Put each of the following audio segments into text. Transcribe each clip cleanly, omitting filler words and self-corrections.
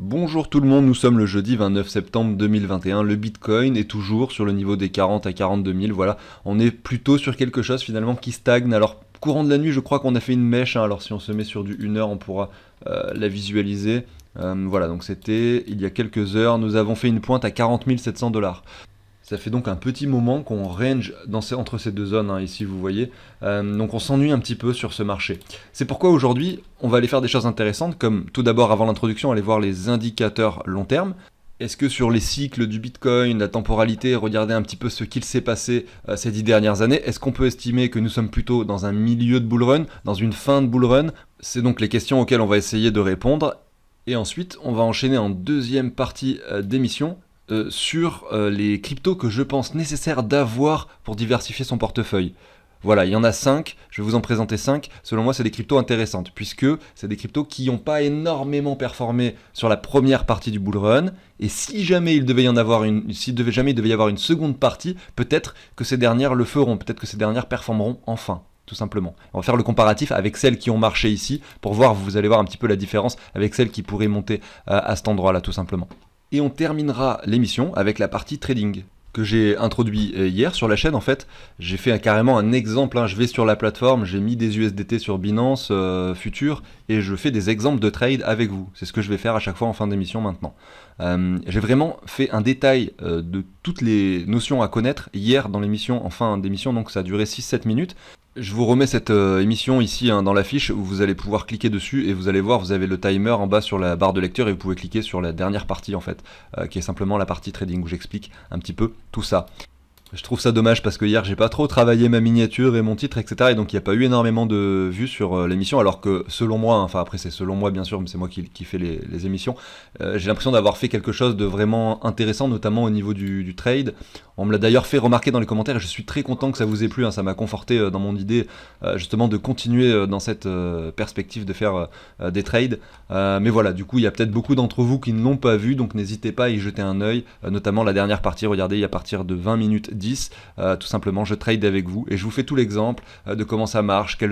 Bonjour tout le monde, nous sommes le jeudi 29 septembre 2021, le Bitcoin est toujours sur le niveau des 40 à 42 000, voilà, on est plutôt sur quelque chose finalement qui stagne. Alors courant de la nuit je crois qu'on a fait une mèche, hein. Alors si on se met sur du 1 heure on pourra la visualiser. Voilà, donc c'était il y a quelques heures, nous avons fait une pointe à 40 700 $. Ça fait donc un petit moment qu'on range entre ces deux zones, hein, ici vous voyez, donc on s'ennuie un petit peu sur ce marché. C'est pourquoi aujourd'hui on va aller faire des choses intéressantes, comme tout d'abord avant l'introduction, aller voir les indicateurs long terme. Est-ce que sur les cycles du Bitcoin, la temporalité, regarder un petit peu ce qu'il s'est passé ces 10 dernières années, est-ce qu'on peut estimer que nous sommes plutôt dans un milieu de bull run, dans une fin de bull run? C'est donc les questions auxquelles on va essayer de répondre. Et ensuite, on va enchaîner en deuxième partie d'émission sur les cryptos que je pense nécessaire d'avoir pour diversifier son portefeuille. Voilà, il y en a 5, je vais vous en présenter 5. Selon moi, c'est des cryptos intéressantes, puisque c'est des cryptos qui n'ont pas énormément performé sur la première partie du bull run. Et si jamais il devait y avoir une seconde partie, peut-être que ces dernières le feront, peut-être que ces dernières performeront enfin. Tout simplement. On va faire le comparatif avec celles qui ont marché ici, pour voir, vous allez voir un petit peu la différence avec celles qui pourraient monter à cet endroit-là, tout simplement. Et on terminera l'émission avec la partie trading que j'ai introduit hier sur la chaîne. En fait, j'ai fait carrément un exemple, hein. Je vais sur la plateforme, j'ai mis des USDT sur Binance Future et je fais des exemples de trade avec vous. C'est ce que je vais faire à chaque fois en fin d'émission maintenant. J'ai vraiment fait un détail de toutes les notions à connaître hier dans l'émission, en fin d'émission, donc ça a duré 6-7 minutes. Je vous remets cette émission ici, hein, dans la fiche où vous allez pouvoir cliquer dessus et vous allez voir, vous avez le timer en bas sur la barre de lecture et vous pouvez cliquer sur la dernière partie en fait, qui est simplement la partie trading où j'explique un petit peu tout ça. Je trouve ça dommage parce que hier j'ai pas trop travaillé ma miniature et mon titre, etc. Et donc il n'y a pas eu énormément de vues sur l'émission, alors que selon moi, hein, enfin après c'est selon moi bien sûr, mais c'est moi qui fais les émissions, j'ai l'impression d'avoir fait quelque chose de vraiment intéressant, notamment au niveau du trade. On me l'a d'ailleurs fait remarquer dans les commentaires et je suis très content que ça vous ait plu, hein. Ça m'a conforté dans mon idée justement de continuer dans cette perspective de faire des trades. Mais voilà, du coup il y a peut-être beaucoup d'entre vous qui ne l'ont pas vu, donc n'hésitez pas à y jeter un œil, notamment la dernière partie, regardez, il y a à partir de 20 minutes 10, tout simplement je trade avec vous et je vous fais tout l'exemple de comment ça marche, quel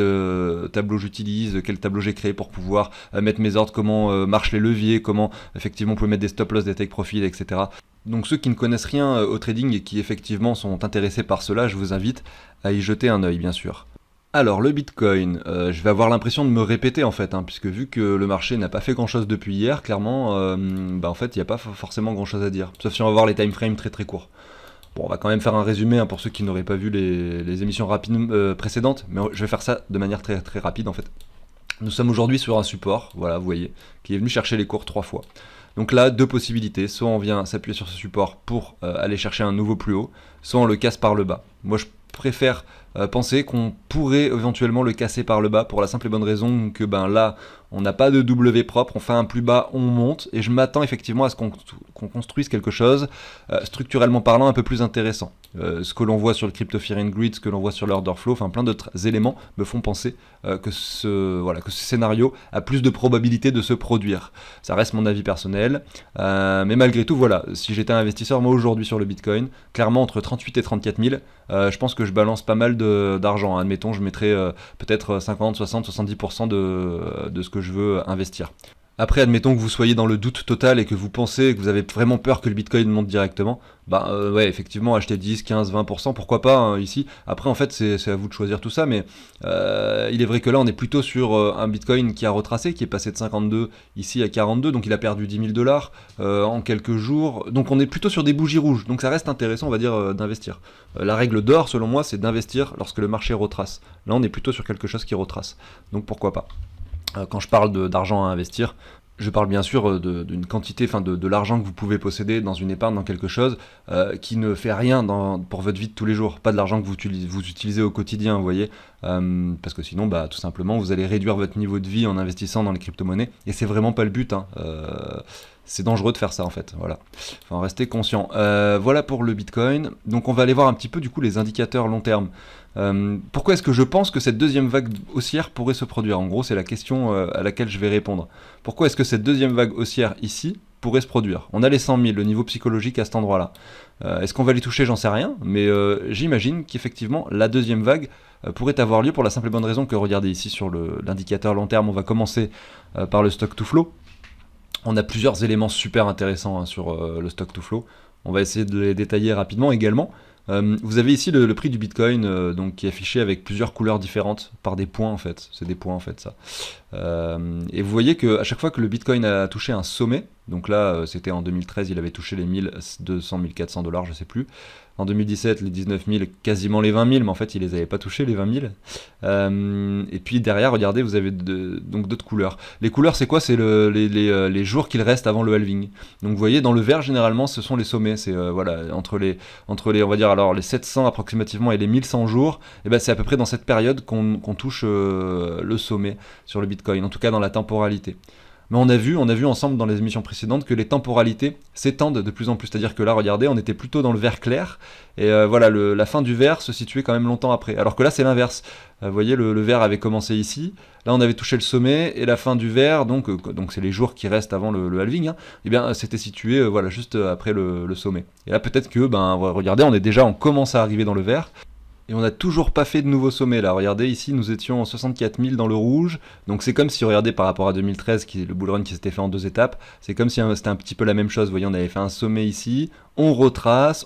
tableau j'utilise, quel tableau j'ai créé pour pouvoir mettre mes ordres, comment marchent les leviers, comment effectivement vous pouvez mettre des stop loss, des take profit, etc. Donc ceux qui ne connaissent rien au trading et qui effectivement sont intéressés par cela, je vous invite à y jeter un œil bien sûr. Alors le Bitcoin, je vais avoir l'impression de me répéter en fait, hein, puisque vu que le marché n'a pas fait grand chose depuis hier, clairement, en fait il n'y a pas forcément grand chose à dire, sauf si on va voir les time frames très très courts. Bon, on va quand même faire un résumé, hein, pour ceux qui n'auraient pas vu les émissions rapides précédentes, mais je vais faire ça de manière très très rapide en fait. Nous sommes aujourd'hui sur un support, voilà, vous voyez, qui est venu chercher les cours 3 fois. Donc là, deux possibilités, soit on vient s'appuyer sur ce support pour aller chercher un nouveau plus haut, soit on le casse par le bas. Moi je préfère penser qu'on pourrait éventuellement le casser par le bas pour la simple et bonne raison que là on n'a pas de W propre, on fait un plus bas, on monte et je m'attends effectivement à ce qu'on construise quelque chose structurellement parlant un peu plus intéressant. Ce que l'on voit sur le Crypto Fear and Greed, ce que l'on voit sur l'order flow, enfin plein d'autres éléments me font penser que ce scénario a plus de probabilité de se produire. Ça reste mon avis personnel, mais malgré tout voilà, si j'étais un investisseur moi aujourd'hui sur le Bitcoin, clairement entre 38 et 34 000, je pense que je balance pas mal d'argent, hein. Admettons je mettrais peut-être 50, 60, 70% de ce que je veux investir. Après, admettons que vous soyez dans le doute total et que vous pensez que vous avez vraiment peur que le Bitcoin monte directement, ouais, effectivement, acheter 10, 15, 20%, pourquoi pas, hein, ici. Après, en fait, c'est à vous de choisir tout ça, mais il est vrai que là, on est plutôt sur un Bitcoin qui a retracé, qui est passé de 52 ici à 42, donc il a perdu 10 000 $ en quelques jours. Donc on est plutôt sur des bougies rouges, donc ça reste intéressant, on va dire, d'investir. La règle d'or, selon moi, c'est d'investir lorsque le marché retrace. Là, on est plutôt sur quelque chose qui retrace, donc pourquoi pas. Quand je parle d'argent à investir, je parle bien sûr d'une quantité, enfin de l'argent que vous pouvez posséder dans une épargne, dans quelque chose qui ne fait rien pour votre vie de tous les jours. Pas de l'argent que vous utilisez au quotidien, vous voyez, parce que sinon, tout simplement, vous allez réduire votre niveau de vie en investissant dans les crypto-monnaies, et c'est vraiment pas le but, hein. C'est dangereux de faire ça en fait, voilà. Enfin, restez conscient. Voilà pour le Bitcoin. Donc on va aller voir un petit peu du coup les indicateurs long terme. Pourquoi est-ce que je pense que cette deuxième vague haussière pourrait se produire? En gros, c'est la question à laquelle je vais répondre. Pourquoi est-ce que cette deuxième vague haussière ici pourrait se produire? On a les 100 000, le niveau psychologique à cet endroit-là. Est-ce qu'on va les toucher? J'en sais rien, mais j'imagine qu'effectivement, la deuxième vague pourrait avoir lieu pour la simple et bonne raison que, regardez ici sur l'indicateur long terme, on va commencer par le stock to flow. On a plusieurs éléments super intéressants hein, sur le stock to flow. On va essayer de les détailler rapidement également. Vous avez ici le prix du Bitcoin donc, qui est affiché avec plusieurs couleurs différentes par des points en fait. C'est des points en fait ça. Et vous voyez qu'à chaque fois que le Bitcoin a touché un sommet, donc là c'était en 2013, il avait touché les 1200, 1400 dollars, je sais plus. En 2017, les 19 000, quasiment les 20 000, mais en fait, il les avait pas touchés, les 20 000. Et puis derrière, regardez, vous avez donc d'autres couleurs. Les couleurs, c'est quoi? C'est les jours qu'il reste avant le halving. Donc vous voyez, dans le vert, généralement, ce sont les sommets. C'est voilà, entre les, on va dire, alors les 700 approximativement et les 1100 jours, et ben, c'est à peu près dans cette période qu'on touche le sommet sur le Bitcoin, en tout cas dans la temporalité. Mais on a vu ensemble dans les émissions précédentes que les temporalités s'étendent de plus en plus. C'est-à-dire que là, regardez, on était plutôt dans le vert clair, et voilà, la fin du vert se situait quand même longtemps après. Alors que là, c'est l'inverse. Vous voyez, le vert avait commencé ici, là on avait touché le sommet, et la fin du vert, donc c'est les jours qui restent avant le halving, hein, et bien c'était situé voilà, juste après le sommet. Et là peut-être que, regardez, on commence à arriver dans le vert, et on n'a toujours pas fait de nouveau sommet là. Regardez, ici nous étions en 64 000 dans le rouge. Donc c'est comme si, regardez, par rapport à 2013, le bull run qui s'était fait en 2 étapes, c'est comme si c'était un petit peu la même chose. Vous voyez, on avait fait un sommet ici, on retrace,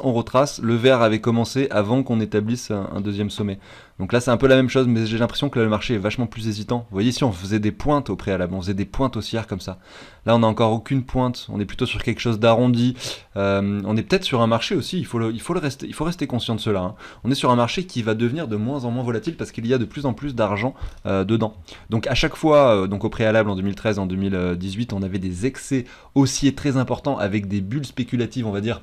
le vert avait commencé avant qu'on établisse un deuxième sommet. Donc là c'est un peu la même chose, mais j'ai l'impression que là, le marché est vachement plus hésitant. Vous voyez ici on faisait des pointes au préalable, on faisait des pointes haussières comme ça. Là on n'a encore aucune pointe, on est plutôt sur quelque chose d'arrondi. On est peut-être sur un marché aussi, il faut rester conscient de cela, hein. On est sur un marché qui va devenir de moins en moins volatile parce qu'il y a de plus en plus d'argent dedans. Donc à chaque fois, donc au préalable en 2013, en 2018, on avait des excès haussiers très importants avec des bulles spéculatives, on va dire,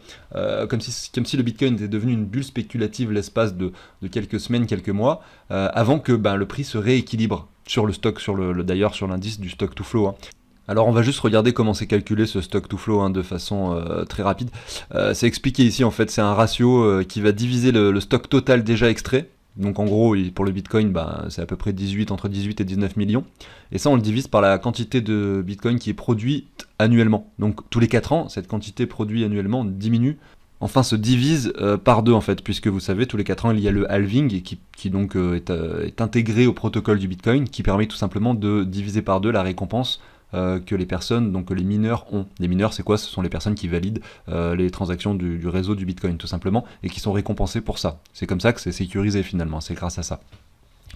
comme si le Bitcoin était devenu une bulle spéculative l'espace de quelques semaines, quelques mois, avant que le prix se rééquilibre sur le stock, d'ailleurs sur l'indice du stock to flow, hein. Alors on va juste regarder comment c'est calculé ce stock to flow, hein, de façon très rapide. C'est expliqué ici, en fait c'est un ratio qui va diviser le stock total déjà extrait. Donc en gros pour le Bitcoin c'est à peu près entre 18 et 19 millions. Et ça on le divise par la quantité de Bitcoin qui est produite annuellement. Donc tous les 4 ans, cette quantité produite annuellement diminue, enfin se divise par 2 en fait, puisque vous savez, tous les 4 ans il y a le halving qui donc est intégré au protocole du Bitcoin, qui permet tout simplement de diviser par 2 la récompense que les personnes, donc que les mineurs ont. Les mineurs, c'est quoi? Ce sont les personnes qui valident les transactions du réseau du Bitcoin, tout simplement, et qui sont récompensées pour ça. C'est comme ça que c'est sécurisé finalement, c'est grâce à ça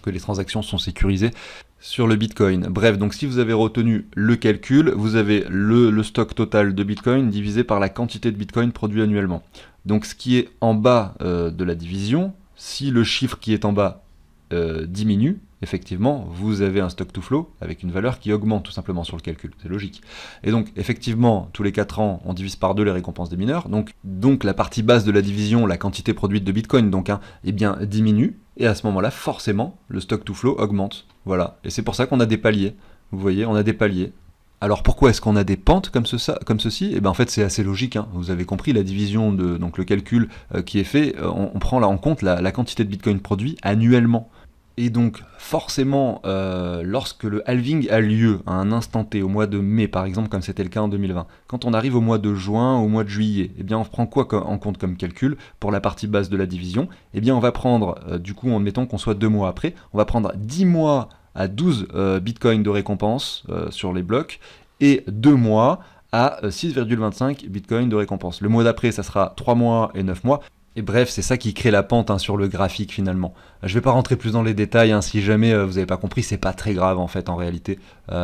que les transactions sont sécurisées sur le Bitcoin. Bref, donc si vous avez retenu le calcul, vous avez le stock total de Bitcoin divisé par la quantité de Bitcoin produit annuellement. Donc ce qui est en bas de la division, si le chiffre qui est en bas diminue, effectivement, vous avez un stock to flow avec une valeur qui augmente tout simplement sur le calcul, c'est logique. Et donc, effectivement, tous les 4 ans, on divise par 2 les récompenses des mineurs, donc la partie basse de la division, la quantité produite de Bitcoin, donc, eh bien, diminue, et à ce moment-là, forcément, le stock to flow augmente. Voilà, et c'est pour ça qu'on a des paliers. Vous voyez, on a des paliers. Alors pourquoi est-ce qu'on a des pentes comme ceci? Eh bien en fait c'est assez logique, hein. Vous avez compris, la division, donc le calcul qui est fait, on prend là en compte la quantité de Bitcoin produit annuellement. Et donc forcément, lorsque le halving a lieu à un instant T, au mois de mai par exemple, comme c'était le cas en 2020, quand on arrive au mois de juin, au mois de juillet, eh bien on prend quoi en compte comme calcul pour la partie basse de la division? Eh bien on va prendre, du coup, admettons qu'on soit 2 mois après, on va prendre 10 mois à 12 bitcoins de récompense sur les blocs, et 2 mois à 6,25 bitcoins de récompense. Le mois d'après, ça sera 3 mois et 9 mois. Et bref, c'est ça qui crée la pente, hein, sur le graphique finalement. Je vais pas rentrer plus dans les détails, hein, si jamais vous n'avez pas compris, c'est pas très grave en fait en réalité.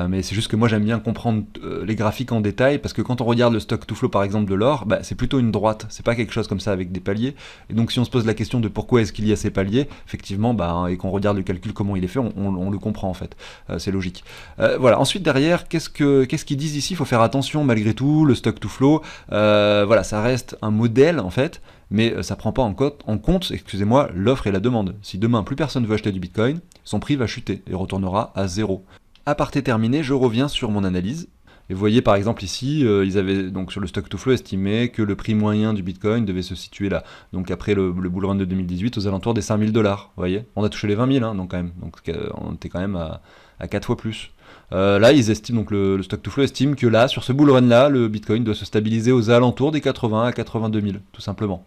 Mais c'est juste que moi j'aime bien comprendre les graphiques en détail, parce que quand on regarde le stock to flow par exemple de l'or, c'est plutôt une droite, c'est pas quelque chose comme ça avec des paliers. Et donc si on se pose la question de pourquoi est-ce qu'il y a ces paliers, effectivement, et qu'on regarde le calcul, comment il est fait, on le comprend en fait. C'est logique. Voilà, ensuite derrière, qu'est-ce qu'ils disent ici? Il faut faire attention malgré tout, le stock to flow, voilà, ça reste un modèle en fait, mais ça prend pas en compte, excusez-moi, l'offre et la demande. Si demain plus personne veut acheter du Bitcoin, son prix va chuter et retournera à 0. Aparté terminé, je reviens sur mon analyse. Et vous voyez par exemple ici, ils avaient donc sur le stock to flow estimé que le prix moyen du Bitcoin devait se situer là. Donc après le bull run de 2018, aux alentours des 5000 $. Vous voyez, on a touché les 20 000, hein, donc quand même. Donc on était quand même à 4 fois plus. Là, ils estiment, donc le stock to flow estime que là, sur ce bull run là, le Bitcoin doit se stabiliser aux alentours des 80 à 82 000, tout simplement,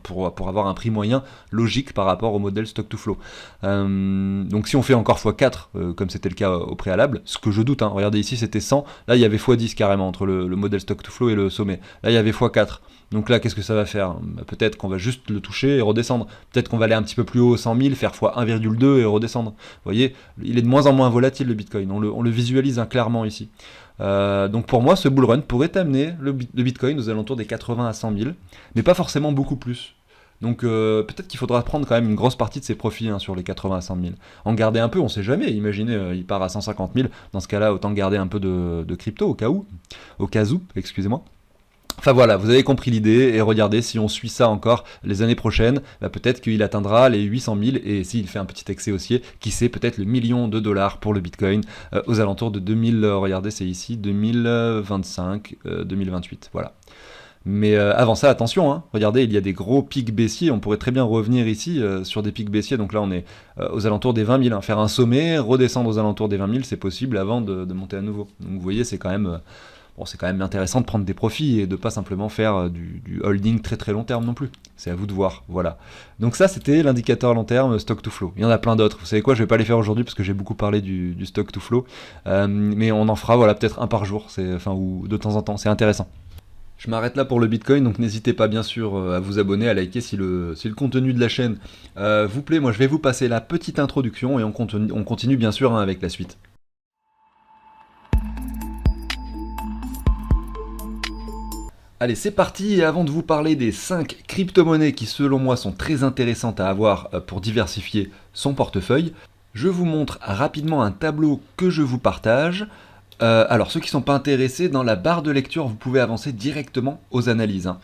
pour avoir un prix moyen logique par rapport au modèle stock to flow. Donc si on fait encore x4, comme c'était le cas au préalable, ce que je doute, hein, regardez ici c'était 100, là il y avait x10 carrément entre le modèle stock to flow et le sommet. Là il y avait x4. Donc là, qu'est-ce que ça va faire? Peut-être qu'on va juste le toucher et redescendre. Peut-être qu'on va aller un petit peu plus haut, 100 000, faire x 1,2 et redescendre. Vous voyez, il est de moins en moins volatile le Bitcoin. On le visualise hein, clairement ici. Donc pour moi, ce bull run pourrait amener le Bitcoin aux alentours des 80 à 100 000, mais pas forcément beaucoup plus. Donc peut-être qu'il faudra prendre quand même une grosse partie de ses profits hein, sur les 80 à 100 000. En garder un peu, on sait jamais. Imaginez, il part à 150 000. Dans ce cas-là, autant garder un peu de crypto au cas où. Excusez-moi. Enfin voilà, vous avez compris l'idée, et regardez, si on suit ça encore les années prochaines, bah peut-être qu'il atteindra les 800 000, et s'il fait un petit excès haussier, qui sait, peut-être le million de dollars pour le Bitcoin, aux alentours de 2000, regardez, c'est ici, 2025, 2028, voilà. Mais avant ça, attention, hein, regardez, il y a des gros pics baissiers, on pourrait très bien revenir ici sur des pics baissiers, donc là on est aux alentours des 20 000, hein, faire un sommet, redescendre aux alentours des 20 000, c'est possible avant de monter à nouveau. Donc vous voyez, c'est quand même... Bon, c'est quand même intéressant de prendre des profits et de pas simplement faire du holding très très long terme non plus. C'est à vous de voir, voilà. Donc ça, c'était l'indicateur long terme stock to flow. Il y en a plein d'autres. Vous savez quoi, je vais pas les faire aujourd'hui parce que j'ai beaucoup parlé du stock to flow, mais on en fera voilà peut-être un par jour, ou de temps en temps. C'est intéressant. Je m'arrête là pour le Bitcoin, donc n'hésitez pas bien sûr à vous abonner, à liker si le contenu de la chaîne vous plaît. Moi, je vais vous passer la petite introduction et on continue bien sûr hein, avec la suite. Allez, c'est parti, et avant de vous parler des 5 crypto-monnaies qui selon moi sont très intéressantes à avoir pour diversifier son portefeuille, je vous montre rapidement un tableau que je vous partage. Alors ceux qui ne sont pas intéressés, dans la barre de lecture, vous pouvez avancer directement aux analyses. Hein.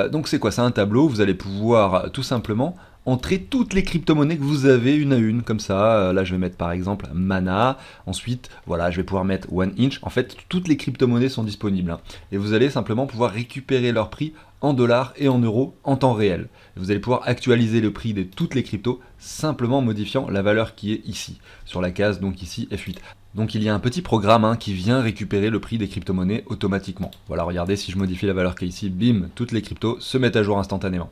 Donc c'est quoi? C'est un tableau, vous allez pouvoir tout simplement entrer toutes les crypto-monnaies que vous avez une à une, comme ça. Là je vais mettre par exemple Mana, ensuite voilà je vais pouvoir mettre OneInch. En fait toutes les crypto-monnaies sont disponibles. Hein. Et vous allez simplement pouvoir récupérer leur prix en dollars et en euros en temps réel. Vous allez pouvoir actualiser le prix de toutes les cryptos simplement en modifiant la valeur qui est ici, sur la case donc ici F8. Donc il y a un petit programme hein, qui vient récupérer le prix des crypto-monnaies automatiquement. Voilà, regardez, si je modifie la valeur qui est ici, bim, toutes les cryptos se mettent à jour instantanément.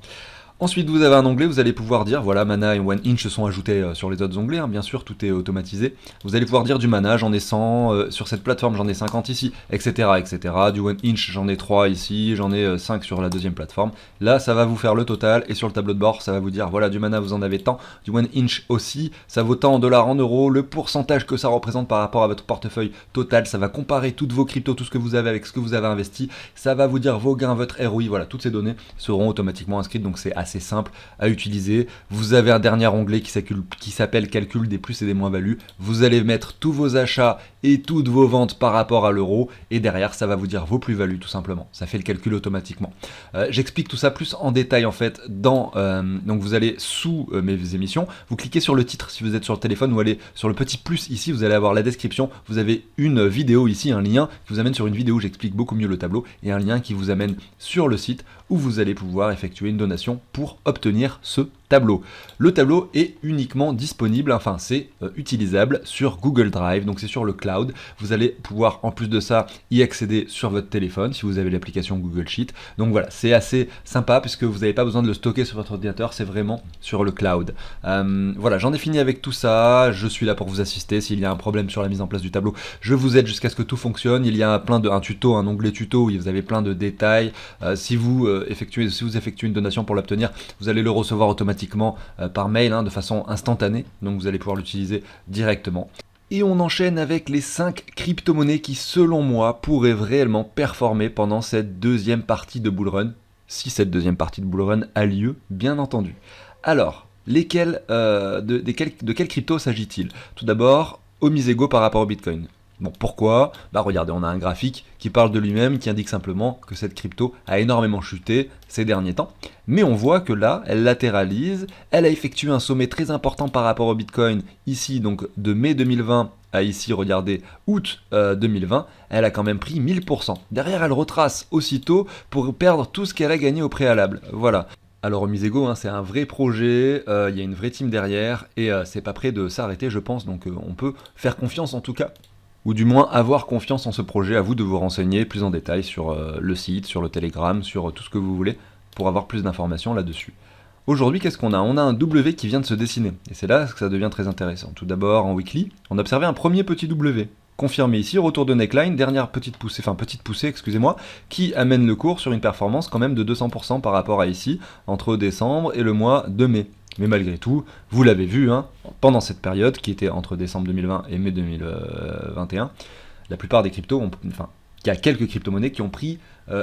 Ensuite, vous avez un onglet, vous allez pouvoir dire, voilà, Mana et OneInch sont ajoutés sur les autres onglets, hein, bien sûr, tout est automatisé. Vous allez pouvoir dire du Mana, j'en ai 100, sur cette plateforme j'en ai 50 ici, etc. etc. Du OneInch, j'en ai 3 ici, j'en ai 5 sur la deuxième plateforme. Là, ça va vous faire le total, et sur le tableau de bord, ça va vous dire, voilà, du Mana, vous en avez tant, du OneInch aussi, ça vaut tant en dollars, en euros, le pourcentage que ça représente par rapport à votre portefeuille total, ça va comparer toutes vos cryptos, tout ce que vous avez avec ce que vous avez investi, ça va vous dire vos gains, votre ROI, voilà, toutes ces données seront automatiquement inscrites, donc c'est assez simple à utiliser. Vous avez un dernier onglet qui s'appelle calcul des plus et des moins-values. Vous allez mettre tous vos achats et toutes vos ventes par rapport à l'euro, et derrière ça va vous dire vos plus-values tout simplement. Ça fait le calcul automatiquement. J'explique tout ça plus en détail en fait donc vous allez sous mes émissions, vous cliquez sur le titre si vous êtes sur le téléphone, ou allez sur le petit plus ici, vous allez avoir la description, vous avez une vidéo ici, un lien qui vous amène sur une vidéo où j'explique beaucoup mieux le tableau, et un lien qui vous amène sur le site où vous allez pouvoir effectuer une donation pour obtenir ce tableau. Le tableau est uniquement disponible, enfin c'est utilisable sur Google Drive, donc c'est sur le cloud. Vous allez pouvoir en plus de ça y accéder sur votre téléphone si vous avez l'application Google Sheet. Donc voilà, c'est assez sympa puisque vous n'avez pas besoin de le stocker sur votre ordinateur, c'est vraiment sur le cloud. Voilà, j'en ai fini avec tout ça, je suis là pour vous assister. S'il y a un problème sur la mise en place du tableau, je vous aide jusqu'à ce que tout fonctionne. Il y a un tuto, un onglet tuto où vous avez plein de détails. Si vous effectuez une donation pour l'obtenir, vous allez le recevoir automatiquement par mail de façon instantanée, donc vous allez pouvoir l'utiliser directement. Et on enchaîne avec les 5 crypto-monnaies qui selon moi pourraient réellement performer pendant cette deuxième partie de bull run, si cette deuxième partie de bull run a lieu bien entendu. Alors, de quelle crypto s'agit-il? Tout d'abord, Omisego par rapport au Bitcoin. Bon, pourquoi? Regardez, on a un graphique qui parle de lui-même, qui indique simplement que cette crypto a énormément chuté ces derniers temps. Mais on voit que là, elle latéralise, elle a effectué un sommet très important par rapport au Bitcoin, ici donc de mai 2020 à ici, regardez, août 2020, elle a quand même pris 1000%. Derrière, elle retrace aussitôt pour perdre tout ce qu'elle a gagné au préalable. Voilà. Alors Omisego, c'est un vrai projet, il y a une vraie team derrière, et c'est pas prêt de s'arrêter je pense, donc on peut faire confiance en tout cas ou du moins avoir confiance en ce projet. À vous de vous renseigner plus en détail sur le site, sur le Telegram, sur tout ce que vous voulez, pour avoir plus d'informations là-dessus. Aujourd'hui, qu'est-ce qu'on a? On a un W qui vient de se dessiner, et c'est là que ça devient très intéressant. Tout d'abord, en weekly, on a observé un premier petit W, confirmé ici, retour de neckline, dernière petite poussée, excusez-moi, qui amène le cours sur une performance quand même de 200% par rapport à ici, entre décembre et le mois de mai. Mais malgré tout, vous l'avez vu, hein, pendant cette période, qui était entre décembre 2020 et mai 2021, la plupart des cryptos, il y a quelques crypto-monnaies qui ont pris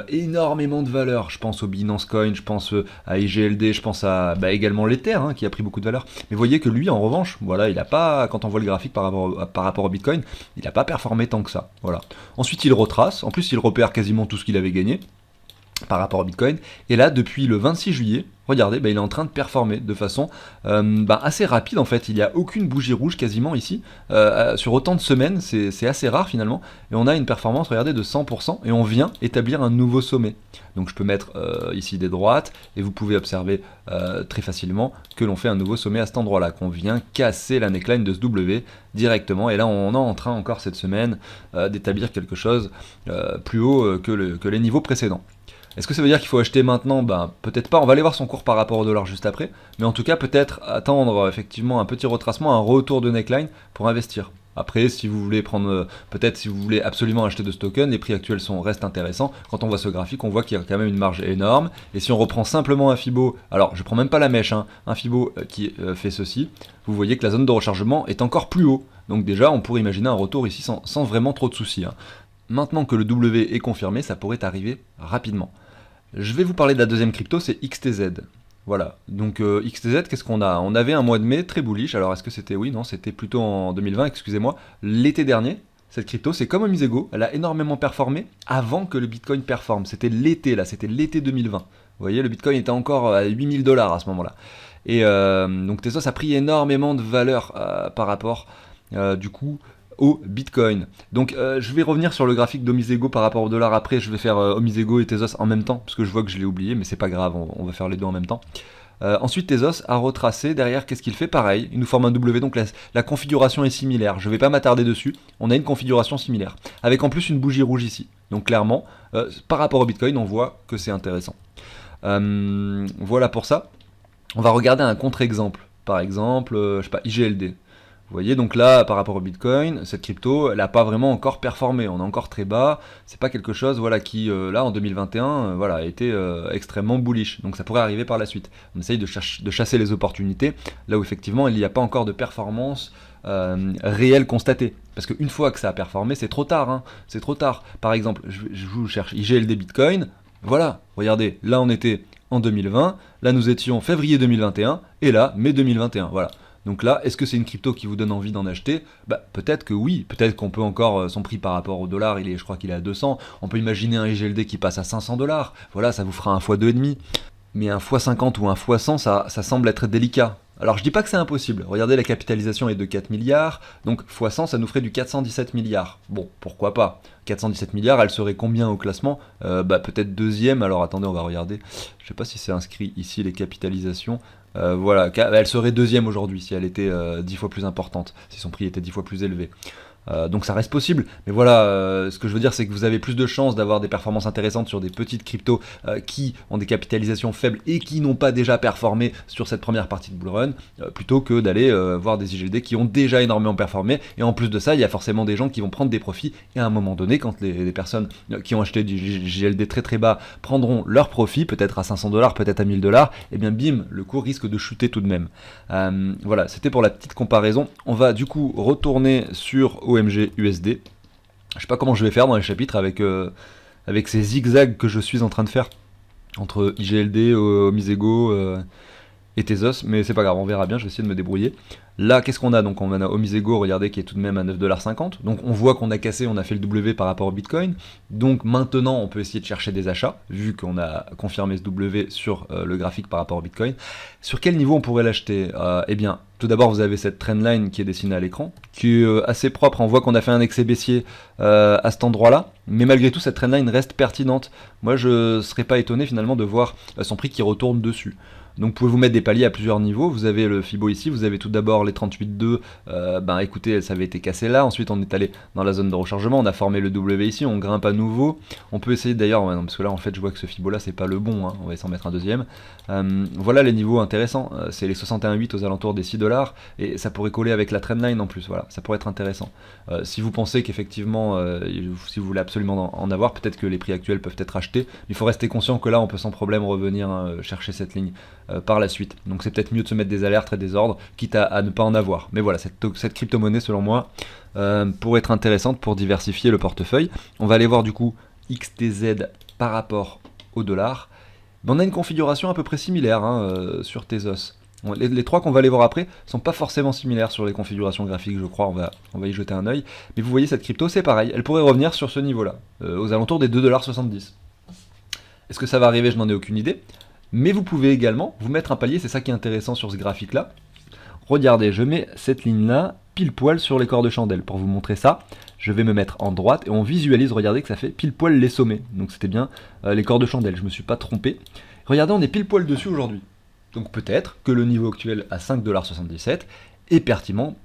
énormément de valeur. Je pense au Binance Coin, je pense à IGLD, je pense à également l'Ether qui a pris beaucoup de valeur. Mais vous voyez que lui, en revanche, voilà, il n'a pas, quand on voit le graphique par rapport au Bitcoin, il n'a pas performé tant que ça. Voilà. Ensuite, il retrace. En plus, il repère quasiment tout ce qu'il avait gagné par rapport au Bitcoin. Et là, depuis le 26 juillet, regardez, il est en train de performer de façon assez rapide en fait. Il n'y a aucune bougie rouge quasiment ici. Sur autant de semaines, c'est assez rare finalement. Et on a une performance, regardez, de 100%. Et on vient établir un nouveau sommet. Donc je peux mettre ici des droites. Et vous pouvez observer très facilement que l'on fait un nouveau sommet à cet endroit-là. Qu'on vient casser la neckline de ce W directement. Et là, on est en train encore cette semaine d'établir quelque chose plus haut que les niveaux précédents. Est-ce que ça veut dire qu'il faut acheter maintenant? Peut-être pas, on va aller voir son cours par rapport au dollar juste après, mais en tout cas peut-être attendre effectivement un petit retracement, un retour de neckline pour investir. Après, si vous voulez prendre, peut-être si vous voulez absolument acheter de ce token, les prix actuels restent intéressants. Quand on voit ce graphique, on voit qu'il y a quand même une marge énorme. Et si on reprend simplement un Fibo, alors je prends même pas la mèche, un Fibo qui fait ceci, vous voyez que la zone de rechargement est encore plus haut. Donc déjà, on pourrait imaginer un retour ici sans vraiment trop de soucis. Maintenant que le W est confirmé, ça pourrait arriver rapidement. Je vais vous parler de la deuxième crypto, c'est XTZ. Voilà, donc XTZ, qu'est-ce qu'on a? On avait un mois de mai très bullish, alors est-ce que c'était? Oui, non, c'était plutôt en 2020, excusez-moi. L'été dernier, cette crypto, c'est comme Omisego, elle a énormément performé avant que le Bitcoin performe. C'était l'été, là, c'était l'été 2020. Vous voyez, le Bitcoin était encore à 8000 $ à ce moment-là. Et donc Tezos a pris énormément de valeur par rapport, du coup, au Bitcoin. Donc je vais revenir sur le graphique d'Omisego par rapport au dollar après, je vais faire Omisego et Tezos en même temps, parce que je vois que je l'ai oublié, mais c'est pas grave, on va faire les deux en même temps. Ensuite Tezos a retracé, derrière qu'est-ce qu'il fait? Pareil, il nous forme un W, donc la configuration est similaire, je vais pas m'attarder dessus, on a une configuration similaire, avec en plus une bougie rouge ici. Donc clairement, par rapport au Bitcoin, on voit que c'est intéressant. Voilà pour ça. On va regarder un contre-exemple, par exemple, je sais pas, IGLD. Vous voyez, donc là, par rapport au Bitcoin, cette crypto, elle n'a pas vraiment encore performé. On est encore très bas. C'est pas quelque chose, voilà, qui, là, en 2021, voilà, a été extrêmement bullish. Donc ça pourrait arriver par la suite. On essaye de chasser les opportunités, là où effectivement, il n'y a pas encore de performance réelle constatée. Parce qu'une fois que ça a performé, c'est trop tard. C'est trop tard. Par exemple, je vous cherche IGLD Bitcoin. Voilà, regardez, là, on était en 2020. Là, nous étions février 2021. Et là, mai 2021. Voilà. Donc là, est-ce que c'est une crypto qui vous donne envie d'en acheter? Peut-être que oui, peut-être qu'on peut encore, son prix par rapport au dollar, je crois qu'il est à 200, on peut imaginer un IGLD qui passe à 500 $, voilà, ça vous fera un x2,5, mais un x50 ou un x100, ça semble être délicat. Alors je dis pas que c'est impossible, regardez la capitalisation est de 4 milliards, donc x100 ça nous ferait du 417 milliards. Bon, pourquoi pas? 417 milliards, elle serait combien au classement? Peut-être deuxième, alors attendez, on va regarder, je sais pas si c'est inscrit ici les capitalisations. Voilà, elle serait deuxième aujourd'hui si elle était 10 fois plus importante, si son prix était 10 fois plus élevé. Donc ça reste possible, mais voilà, ce que je veux dire c'est que vous avez plus de chances d'avoir des performances intéressantes sur des petites cryptos qui ont des capitalisations faibles et qui n'ont pas déjà performé sur cette première partie de bull run, plutôt que d'aller voir des IGLD qui ont déjà énormément performé, et en plus de ça il y a forcément des gens qui vont prendre des profits, et à un moment donné quand les personnes qui ont acheté du IGLD très très bas prendront leurs profits, peut-être à 500 $, peut-être à 1000 $, et bien bim, le cours risque de chuter tout de même. Voilà, c'était pour la petite comparaison. On va du coup retourner sur OMG USD. Je sais pas comment je vais faire dans les chapitres avec ces zigzags que je suis en train de faire entre IGLD, Omisego et Tezos, mais c'est pas grave, on verra bien, je vais essayer de me débrouiller. Là, qu'est-ce qu'on a? Donc on a Omisego, regardez, qui est tout de même à 9,50 $. Donc on voit qu'on a cassé, on a fait le W par rapport au Bitcoin. Donc maintenant, on peut essayer de chercher des achats, vu qu'on a confirmé ce W sur le graphique par rapport au Bitcoin. Sur quel niveau on pourrait l'acheter? Eh bien, tout d'abord, vous avez cette trendline qui est dessinée à l'écran, qui est assez propre. On voit qu'on a fait un excès baissier à cet endroit-là, mais malgré tout, cette trendline reste pertinente. Moi, je ne serais pas étonné finalement de voir son prix qui retourne dessus. Donc vous pouvez vous mettre des paliers à plusieurs niveaux. Vous avez le Fibo ici, vous avez tout d'abord les 38,2. Écoutez, ça avait été cassé là. Ensuite, on est allé dans la zone de rechargement. On a formé le W ici. On grimpe à nouveau. On peut essayer d'ailleurs, parce que là, en fait, je vois que ce Fibo là, c'est pas le bon. On va essayer d'en mettre un deuxième. Voilà les niveaux intéressants. C'est les 61,8 aux alentours des 6$. Et ça pourrait coller avec la trendline en plus. Voilà, ça pourrait être intéressant. Si vous pensez qu'effectivement, si vous voulez absolument en avoir, peut-être que les prix actuels peuvent être achetés. Il faut rester conscient que là, on peut sans problème revenir chercher cette ligne par la suite. Donc c'est peut-être mieux de se mettre des alertes et des ordres, quitte à ne pas en avoir. Mais voilà, cette crypto-monnaie, selon moi, pourrait être intéressante pour diversifier le portefeuille. On va aller voir du coup XTZ par rapport au dollar. On a une configuration à peu près similaire sur Tezos. Les trois qu'on va aller voir après sont pas forcément similaires sur les configurations graphiques, je crois, on va y jeter un œil. Mais vous voyez, cette crypto, c'est pareil, elle pourrait revenir sur ce niveau-là, aux alentours des 2,70$. Est-ce que ça va arriver? Je n'en ai aucune idée. Mais vous pouvez également vous mettre un palier, c'est ça qui est intéressant sur ce graphique-là. Regardez, je mets cette ligne-là pile poil sur les corps de chandelle. Pour vous montrer ça, je vais me mettre en droite et on visualise, regardez que ça fait pile poil les sommets. Donc c'était bien les corps de chandelle, je me suis pas trompé. Regardez, on est pile poil dessus aujourd'hui. Donc peut-être que le niveau actuel à 5,77$ est pertinent,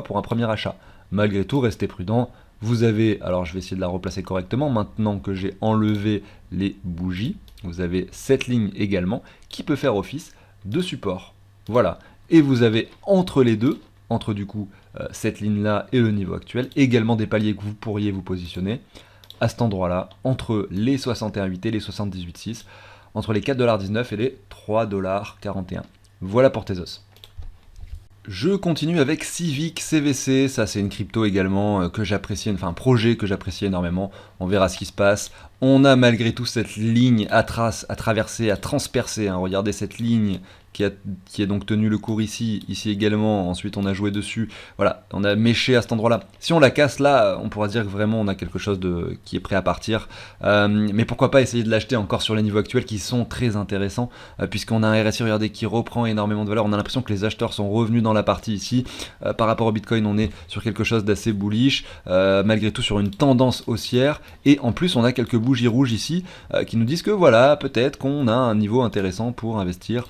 pour un premier achat. Malgré tout, restez prudent. Vous avez, alors je vais essayer de la replacer correctement, maintenant que j'ai enlevé les bougies, vous avez cette ligne également qui peut faire office de support. Voilà. Et vous avez entre les deux, entre du coup cette ligne-là et le niveau actuel, également des paliers que vous pourriez vous positionner à cet endroit-là, entre les 61,8 et les 78,6, entre les 4,19$ et les 3,41$. Voilà pour Tezos. Je continue avec Civic CVC, ça c'est une crypto également que j'apprécie, enfin un projet que j'apprécie énormément, on verra ce qui se passe. On a malgré tout cette ligne à traverser, à transpercer, regardez cette ligne qui est donc tenu le cours ici également, ensuite on a joué dessus, voilà, on a méché à cet endroit-là. Si on la casse là, on pourra dire que vraiment on a quelque chose qui est prêt à partir, mais pourquoi pas essayer de l'acheter encore sur les niveaux actuels qui sont très intéressants, puisqu'on a un RSI, regardez, qui reprend énormément de valeur, on a l'impression que les acheteurs sont revenus dans la partie ici, par rapport au Bitcoin on est sur quelque chose d'assez bullish, malgré tout sur une tendance haussière, et en plus on a quelques bougies rouges ici, qui nous disent que voilà, peut-être qu'on a un niveau intéressant pour investir.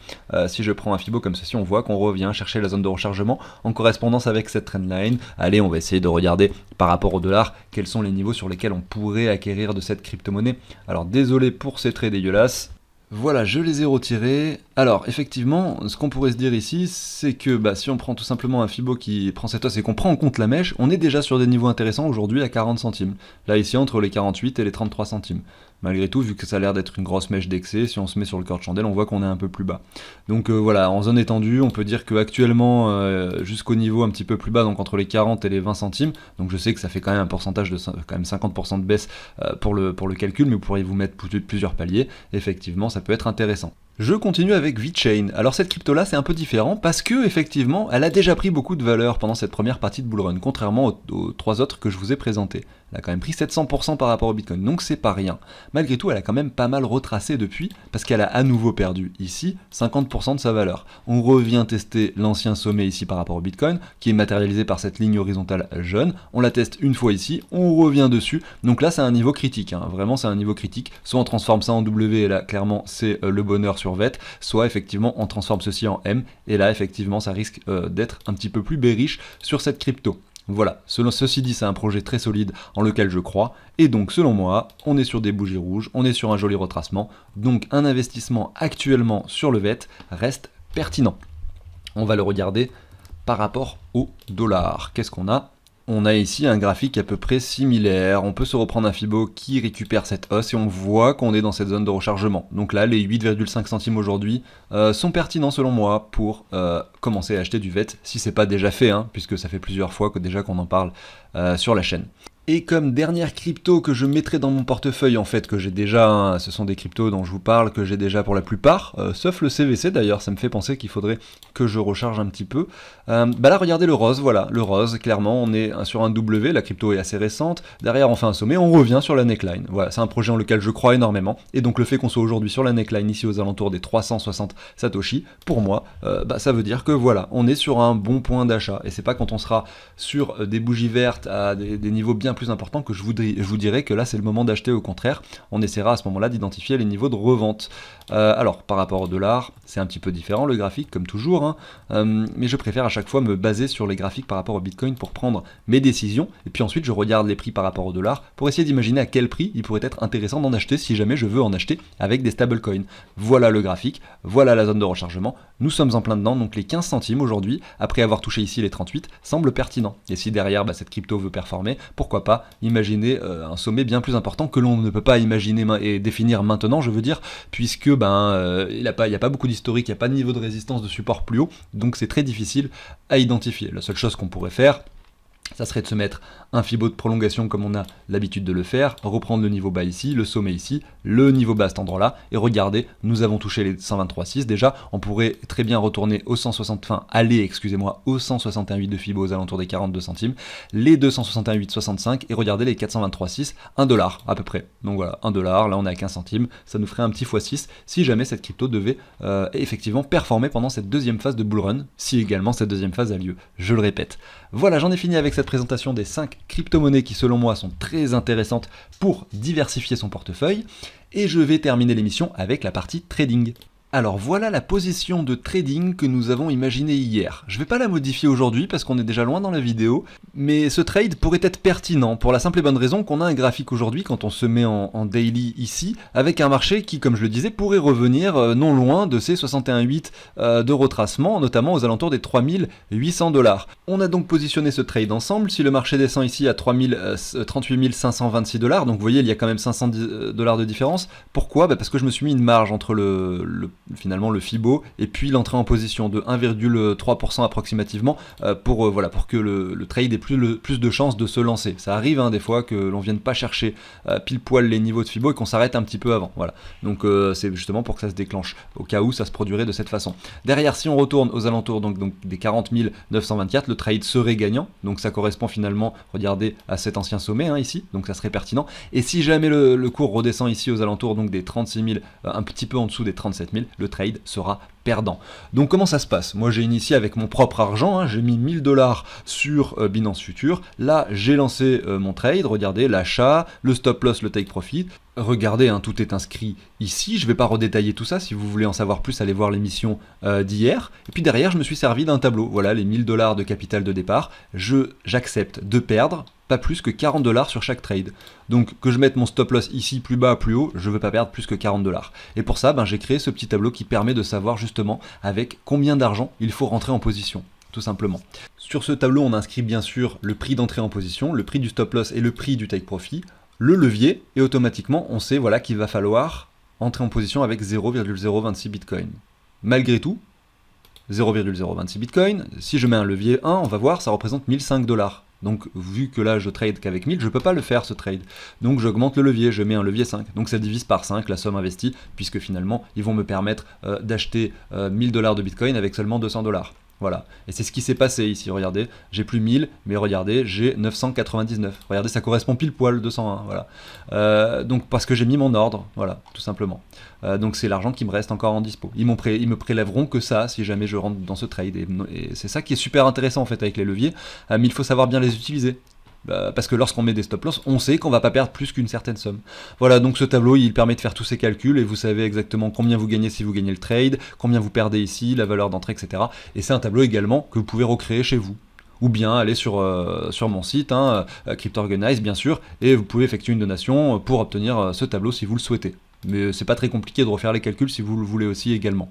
Si je prends un Fibo comme ceci, on voit qu'on revient chercher la zone de rechargement en correspondance avec cette trendline. Allez, on va essayer de regarder par rapport au dollar quels sont les niveaux sur lesquels on pourrait acquérir de cette crypto-monnaie. Alors désolé pour ces traits dégueulasses. Voilà, je les ai retirés. Alors, effectivement, ce qu'on pourrait se dire ici, c'est que si on prend tout simplement un Fibo qui prend cette hausse et qu'on prend en compte la mèche, on est déjà sur des niveaux intéressants aujourd'hui à 40 centimes. Là, ici, entre les 48 et les 33 centimes. Malgré tout, vu que ça a l'air d'être une grosse mèche d'excès, si on se met sur le corps de chandelle, on voit qu'on est un peu plus bas. Donc voilà, en zone étendue, on peut dire qu'actuellement, jusqu'au niveau un petit peu plus bas, donc entre les 40 et les 20 centimes, donc je sais que ça fait quand même un pourcentage de quand même 50% de baisse pour le calcul, mais vous pourriez vous mettre plusieurs paliers, effectivement, ça peut être intéressant. Je continue avec VeChain. Alors cette crypto-là, c'est un peu différent parce que effectivement, elle a déjà pris beaucoup de valeur pendant cette première partie de bull run, contrairement aux trois autres que je vous ai présentés. Elle a quand même pris 700% par rapport au Bitcoin, donc c'est pas rien. Malgré tout, elle a quand même pas mal retracé depuis, parce qu'elle a à nouveau perdu ici 50% de sa valeur. On revient tester l'ancien sommet ici par rapport au Bitcoin, qui est matérialisé par cette ligne horizontale jaune. On la teste une fois ici, on revient dessus. Donc là, c'est un niveau critique, vraiment c'est un niveau critique. Soit on transforme ça en W, et là clairement c'est le bonheur sur VET, soit effectivement on transforme ceci en M, et là effectivement ça risque d'être un petit peu plus bearish sur cette crypto. Voilà, ceci dit, c'est un projet très solide en lequel je crois, et donc selon moi, on est sur des bougies rouges, on est sur un joli retracement, donc un investissement actuellement sur le VET reste pertinent. On va le regarder par rapport au dollar. Qu'est-ce qu'on a ? On a ici un graphique à peu près similaire, on peut se reprendre un Fibo qui récupère cette hausse et on voit qu'on est dans cette zone de rechargement. Donc là, les 8,5 centimes aujourd'hui sont pertinents selon moi pour commencer à acheter du VET, si c'est pas déjà fait, puisque ça fait plusieurs fois déjà qu'on en parle sur la chaîne. Et comme dernière crypto que je mettrai dans mon portefeuille, en fait, que j'ai déjà, ce sont des cryptos dont je vous parle, que j'ai déjà pour la plupart, sauf le CVC d'ailleurs, ça me fait penser qu'il faudrait que je recharge un petit peu. Là, regardez le rose, voilà, le rose, clairement, on est sur un W, la crypto est assez récente, derrière on fait un sommet, on revient sur la neckline. Voilà, c'est un projet en lequel je crois énormément, et donc le fait qu'on soit aujourd'hui sur la neckline, ici aux alentours des 360 Satoshi, pour moi, ça veut dire que voilà, on est sur un bon point d'achat, et c'est pas quand on sera sur des bougies vertes à des niveaux bien plus important que je vous dirais que là c'est le moment d'acheter. Au contraire, on essaiera à ce moment-là d'identifier les niveaux de revente. Alors par rapport au dollar, c'est un petit peu différent le graphique comme toujours, hein, mais je préfère à chaque fois me baser sur les graphiques par rapport au Bitcoin pour prendre mes décisions, et puis ensuite je regarde les prix par rapport au dollar pour essayer d'imaginer à quel prix il pourrait être intéressant d'en acheter si jamais je veux en acheter avec des stablecoins. Voilà le graphique, voilà la zone de rechargement, nous sommes en plein dedans, donc les 15 centimes aujourd'hui, après avoir touché ici les 38, semblent pertinents. Et si derrière cette crypto veut performer, pourquoi pas imaginer un sommet bien plus important que l'on ne peut pas imaginer et définir maintenant, je veux dire, puisque il n'y a pas beaucoup d'historique, il n'y a pas de niveau de résistance de support plus haut, donc c'est très difficile à identifier. La seule chose qu'on pourrait faire, ça serait de se mettre un Fibo de prolongation comme on a l'habitude de le faire, reprendre le niveau bas ici, le sommet ici, le niveau bas à cet endroit-là, et regardez, nous avons touché les 123,6 déjà, on pourrait très bien retourner au 161,8 de Fibo aux alentours des 42 centimes, les 261,865 et regardez les 423,6, 1 dollar à peu près. Donc voilà, 1 dollar, là on est à 15 centimes, ça nous ferait un petit x6 si jamais cette crypto devait effectivement performer pendant cette deuxième phase de bull run, si également cette deuxième phase a lieu, je le répète. Voilà, j'en ai fini avec cette présentation des 5 crypto-monnaies qui selon moi sont très intéressantes pour diversifier son portefeuille, et je vais terminer l'émission avec la partie trading. Alors voilà la position de trading que nous avons imaginée hier. Je ne vais pas la modifier aujourd'hui parce qu'on est déjà loin dans la vidéo, mais ce trade pourrait être pertinent pour la simple et bonne raison qu'on a un graphique aujourd'hui quand on se met en daily ici, avec un marché qui, comme je le disais, pourrait revenir non loin de ces 61,8 de retracement, notamment aux alentours des 3800 $. On a donc positionné ce trade ensemble. Si le marché descend ici à 38 526 $, donc vous voyez il y a quand même 500 $ de différence. Pourquoi ? Parce que je me suis mis une marge entre finalement le Fibo et puis l'entrée en position de 1,3% approximativement pour que le trade ait plus de chances de se lancer. Ça arrive des fois que l'on vienne pas chercher pile poil les niveaux de Fibo et qu'on s'arrête un petit peu avant. Voilà. Donc c'est justement pour que ça se déclenche, au cas où ça se produirait de cette façon. Derrière, si on retourne aux alentours donc des 40 924, le trade serait gagnant, donc ça correspond finalement, regardez, à cet ancien sommet ici, donc ça serait pertinent. Et si jamais le cours redescend ici aux alentours donc des 36 000, un petit peu en dessous des 37 000, le trade sera perdant. Donc comment ça se passe? Moi j'ai initié avec mon propre argent, j'ai mis 1000 $ sur Binance Future, là j'ai lancé mon trade, regardez l'achat, le stop loss, le take profit, regardez tout est inscrit ici, je vais pas redétailler tout ça, si vous voulez en savoir plus allez voir l'émission d'hier, et puis derrière je me suis servi d'un tableau, voilà les 1000 $ de capital de départ, j'accepte de perdre pas plus que 40 $ sur chaque trade. Donc que je mette mon stop loss ici plus bas, plus haut, je ne veux pas perdre plus que 40 $. Et pour ça, j'ai créé ce petit tableau qui permet de savoir justement avec combien d'argent il faut rentrer en position, tout simplement. Sur ce tableau, on inscrit bien sûr le prix d'entrée en position, le prix du stop loss et le prix du take profit, le levier, et automatiquement, on sait qu'il va falloir entrer en position avec 0,026 Bitcoin. Malgré tout, 0,026 Bitcoin, si je mets un levier 1, on va voir, ça représente 1005 $. Donc vu que là je trade qu'avec 1000, je ne peux pas le faire ce trade. Donc j'augmente le levier, je mets un levier 5. Donc ça divise par 5 la somme investie, puisque finalement ils vont me permettre d'acheter 1000 $ de Bitcoin avec seulement 200 $. Voilà, et c'est ce qui s'est passé ici, regardez, j'ai plus 1000, mais regardez, j'ai 999, regardez, ça correspond pile poil, 201, voilà. Donc parce que j'ai mis mon ordre, voilà, tout simplement. Donc c'est l'argent qui me reste encore en dispo. Ils me prélèveront que ça si jamais je rentre dans ce trade, et c'est ça qui est super intéressant en fait avec les leviers, mais il faut savoir bien les utiliser. Parce que lorsqu'on met des stop loss, on sait qu'on va pas perdre plus qu'une certaine somme. Voilà, donc ce tableau, il permet de faire tous ces calculs, et vous savez exactement combien vous gagnez si vous gagnez le trade, combien vous perdez ici, la valeur d'entrée, etc. Et c'est un tableau également que vous pouvez recréer chez vous. Ou bien aller sur mon site, CryptoOrganize bien sûr, et vous pouvez effectuer une donation pour obtenir ce tableau si vous le souhaitez. Mais c'est pas très compliqué de refaire les calculs si vous le voulez aussi également.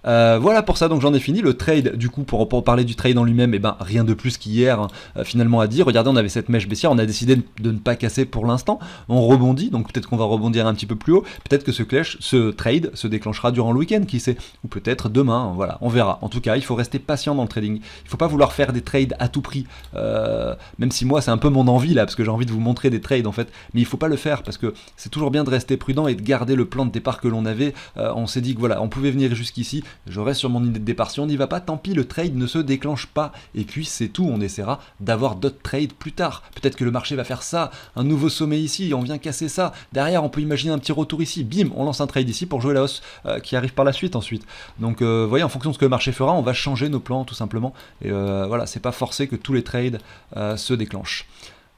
Voilà pour ça, donc j'en ai fini. Le trade, du coup, pour parler du trade en lui-même, rien de plus qu'hier finalement à dire. Regardez, on avait cette mèche baissière, on a décidé de ne pas casser pour l'instant. On rebondit, donc peut-être qu'on va rebondir un petit peu plus haut. Peut-être que ce trade se déclenchera durant le week-end, qui sait, ou peut-être demain, voilà, on verra. En tout cas, il faut rester patient dans le trading. Il faut pas vouloir faire des trades à tout prix, même si moi c'est un peu mon envie là, parce que j'ai envie de vous montrer des trades en fait, mais il faut pas le faire, parce que c'est toujours bien de rester prudent et de garder le plan de départ que l'on avait. On s'est dit que voilà, on pouvait venir jusqu'ici, je reste sur mon idée de départ. Si on n'y va pas, tant pis, le trade ne se déclenche pas. Et puis c'est tout, on essaiera d'avoir d'autres trades plus tard. Peut-être que le marché va faire ça, un nouveau sommet ici, on vient casser ça. Derrière, on peut imaginer un petit retour ici. Bim, on lance un trade ici pour jouer la hausse qui arrive par la suite ensuite. Donc vous voyez, en fonction de ce que le marché fera, on va changer nos plans tout simplement. Et voilà, c'est pas forcé que tous les trades se déclenchent.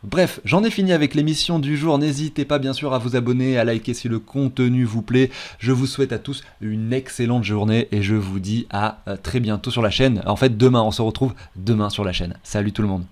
Bref, j'en ai fini avec l'émission du jour. N'hésitez pas bien sûr à vous abonner, à liker si le contenu vous plaît. Je vous souhaite à tous une excellente journée et je vous dis à très bientôt sur la chaîne. En fait, demain, on se retrouve demain sur la chaîne. Salut tout le monde.